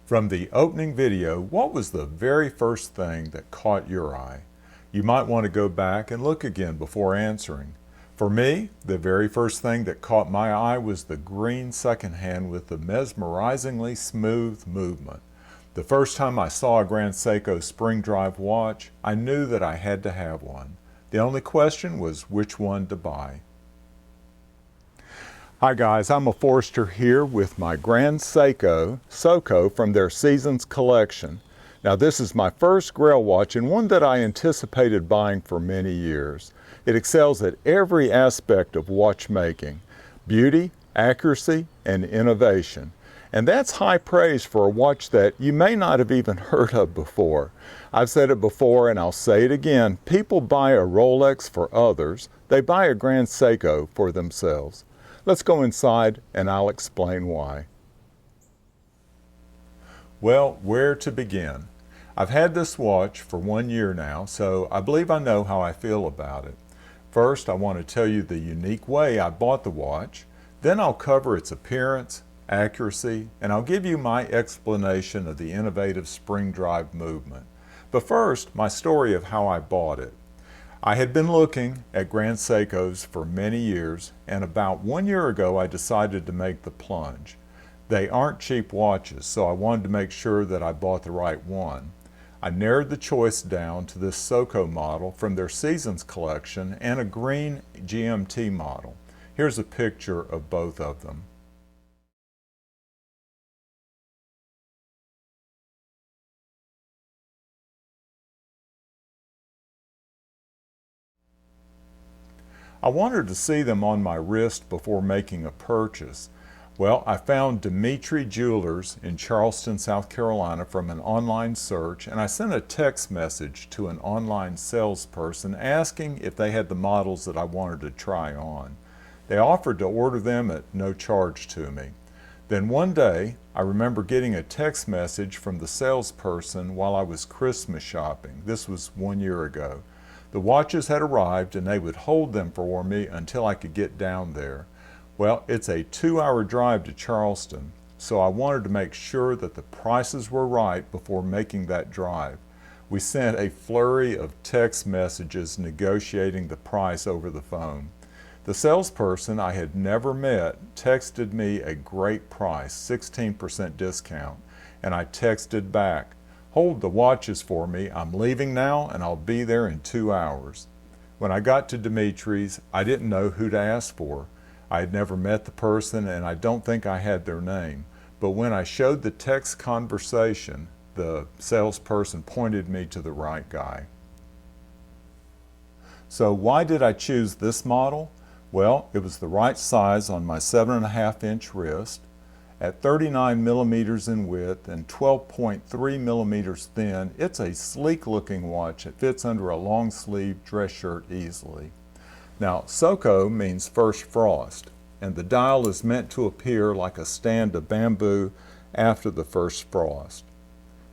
From the opening video, what was the very first thing that caught your eye? You might want to go back and look again before answering. For me, the very first thing that caught my eye was the green second hand with the mesmerizingly smooth movement. The first time I saw a Grand Seiko spring drive watch, I knew that I had to have one. The only question was which one to buy. Hi guys, I'm a Forester here with my Grand Seiko, Soko, from their Seasons collection. Now this is my first grail watch and one that I anticipated buying for many years. It excels at every aspect of watchmaking: beauty, accuracy, and innovation. And that's high praise for a watch that you may not have even heard of before. I've said it before and I'll say it again, people buy a Rolex for others, they buy a Grand Seiko for themselves. Let's go inside and I'll explain why. Well, where to begin? I've had this watch for 1 year now, so I believe I know how I feel about it. First, I want to tell you the unique way I bought the watch. Then I'll cover its appearance, accuracy, and I'll give you my explanation of the innovative spring drive movement. But first, my story of how I bought it. I had been looking at Grand Seikos for many years, and about 1 year ago I decided to make the plunge. They aren't cheap watches, so I wanted to make sure that I bought the right one. I narrowed the choice down to this Soko model from their Seasons collection and a green GMT model. Here's a picture of both of them. I wanted to see them on my wrist before making a purchase. Well, I found Dimitri Jewelers in Charleston, South Carolina from an online search, and I sent a text message to an online salesperson asking if they had the models that I wanted to try on. They offered to order them at no charge to me. Then one day, I remember getting a text message from the salesperson while I was Christmas shopping. This was 1 year ago. The watches had arrived and they would hold them for me until I could get down there. Well, it's a 2-hour drive to Charleston, so I wanted to make sure that the prices were right before making that drive. We sent a flurry of text messages negotiating the price over the phone. The salesperson I had never met texted me a great price, 16% discount, and I texted back, "Hold the watches for me, I'm leaving now and I'll be there in 2 hours." When I got to Dimitri's, I didn't know who to ask for. I had never met the person and I don't think I had their name. But when I showed the text conversation, the salesperson pointed me to the right guy. So why did I choose this model? Well, it was the right size on my 7.5-inch wrist, at 39 millimeters in width and 12.3 millimeters thin. It's a sleek looking watch. It fits under a long sleeve dress shirt easily. Now, Soko means first frost, and the dial is meant to appear like a stand of bamboo after the first frost.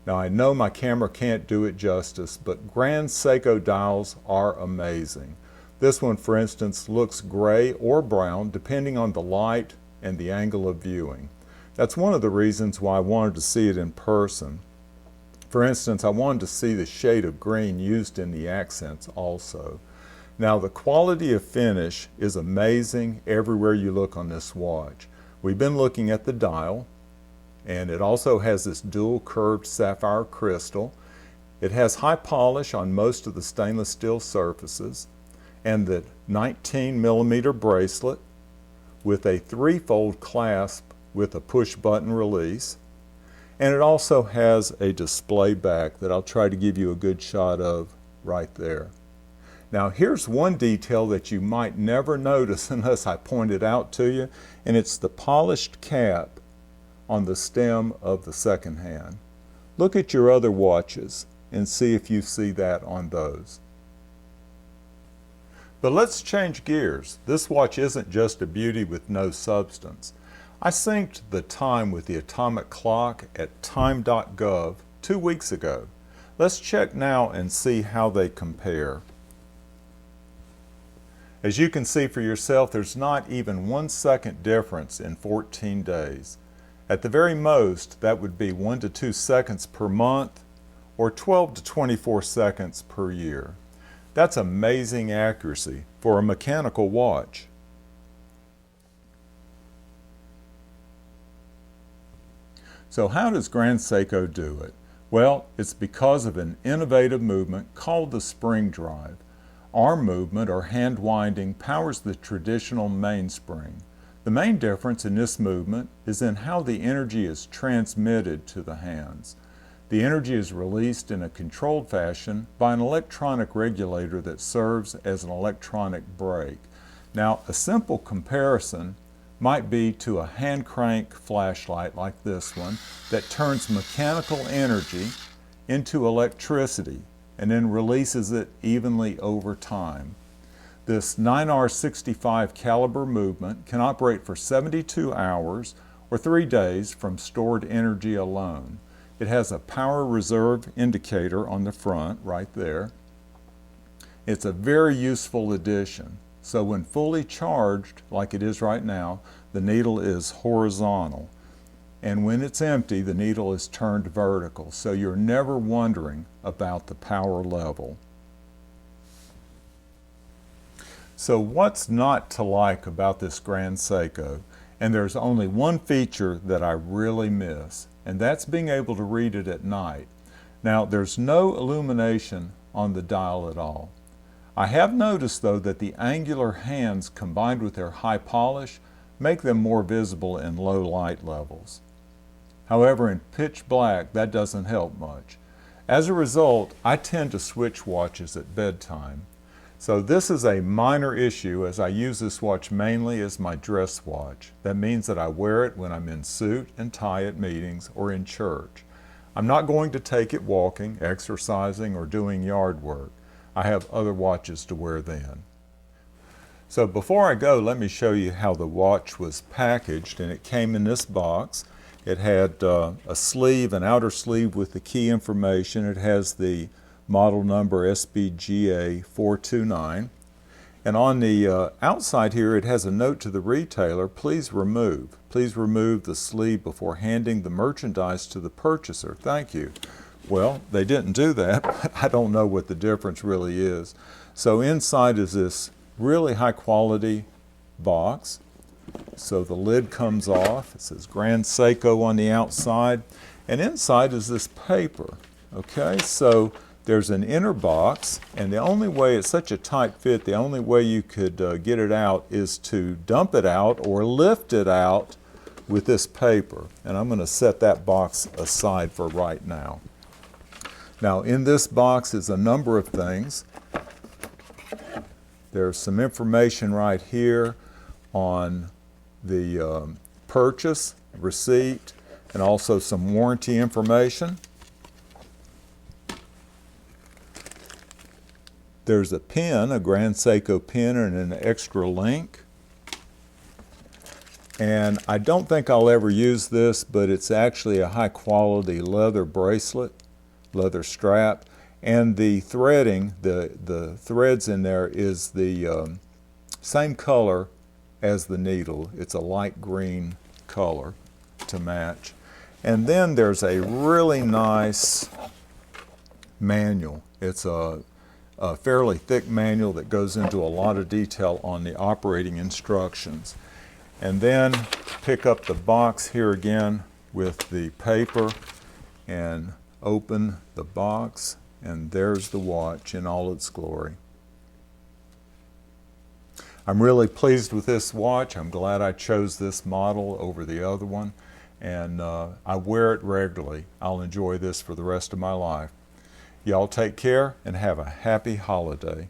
Now, I know my camera can't do it justice, but Grand Seiko dials are amazing. This one, for instance, looks gray or brown depending on the light and the angle of viewing. That's one of the reasons why I wanted to see it in person. For instance, I wanted to see the shade of green used in the accents also. Now, the quality of finish is amazing everywhere you look on this watch. We've been looking at the dial, and it also has this dual curved sapphire crystal. It has high polish on most of the stainless steel surfaces, and the 19 millimeter bracelet with a 3-fold clasp with a push button release. And it also has a display back that I'll try to give you a good shot of right there. Now here's one detail that you might never notice unless I point it out to you, and it's the polished cap on the stem of the second hand. Look at your other watches and see if you see that on those. But let's change gears. This watch isn't just a beauty with no substance. I synced the time with the atomic clock at time.gov 2 weeks ago. Let's check now and see how they compare. As you can see for yourself, there's not even 1 second difference in 14 days. At the very most, that would be 1 to 2 seconds per month or 12 to 24 seconds per year. That's amazing accuracy for a mechanical watch. So how does Grand Seiko do it? Well, it's because of an innovative movement called the spring drive. Arm movement or hand winding powers the traditional mainspring. The main difference in this movement is in how the energy is transmitted to the hands. The energy is released in a controlled fashion by an electronic regulator that serves as an electronic brake. Now, a simple comparison might be to a hand crank flashlight like this one that turns mechanical energy into electricity and then releases it evenly over time. This 9R65 caliber movement can operate for 72 hours or 3 days from stored energy alone. It has a power reserve indicator on the front right there. It's a very useful addition. So when fully charged, like it is right now, the needle is horizontal. And when it's empty, the needle is turned vertical. So you're never wondering about the power level. So what's not to like about this Grand Seiko? And there's only one feature that I really miss, and that's being able to read it at night. Now, there's no illumination on the dial at all. I have noticed, though, that the angular hands combined with their high polish make them more visible in low light levels. However, in pitch black, that doesn't help much. As a result, I tend to switch watches at bedtime. So this is a minor issue, as I use this watch mainly as my dress watch. That means that I wear it when I'm in suit and tie at meetings or in church. I'm not going to take it walking, exercising, or doing yard work. I have other watches to wear then. So before I go, let me show you how the watch was packaged, and it came in this box. It had a sleeve, an outer sleeve with the key information. It has the model number SBGA 429. And on the outside here, it has a note to the retailer, please remove the sleeve before handing the merchandise to the purchaser. Thank you. Well, they didn't do that, but I don't know what the difference really is. So inside is this really high quality box. So the lid comes off. It says Grand Seiko on the outside. And inside is this paper. Okay, so there's an inner box, and the only way, it's such a tight fit, the only way you could get it out is to dump it out or lift it out with this paper. And I'm going to set that box aside for right now. Now, in this box is a number of things. There's some information right here on the purchase, receipt, and also some warranty information. There's a pin, a Grand Seiko pin, and an extra link. And I don't think I'll ever use this, but it's actually a high quality leather bracelet, leather strap, and the threading, the threads in there is the same color as the needle. It's a light green color to match. And then there's a really nice manual. It's a fairly thick manual that goes into a lot of detail on the operating instructions. And then pick up the box here again with the paper and open the box, and there's the watch in all its glory. I'm really pleased with this watch. I'm glad I chose this model over the other one, and I wear it regularly. I'll enjoy this for the rest of my life. Y'all take care and have a happy holiday.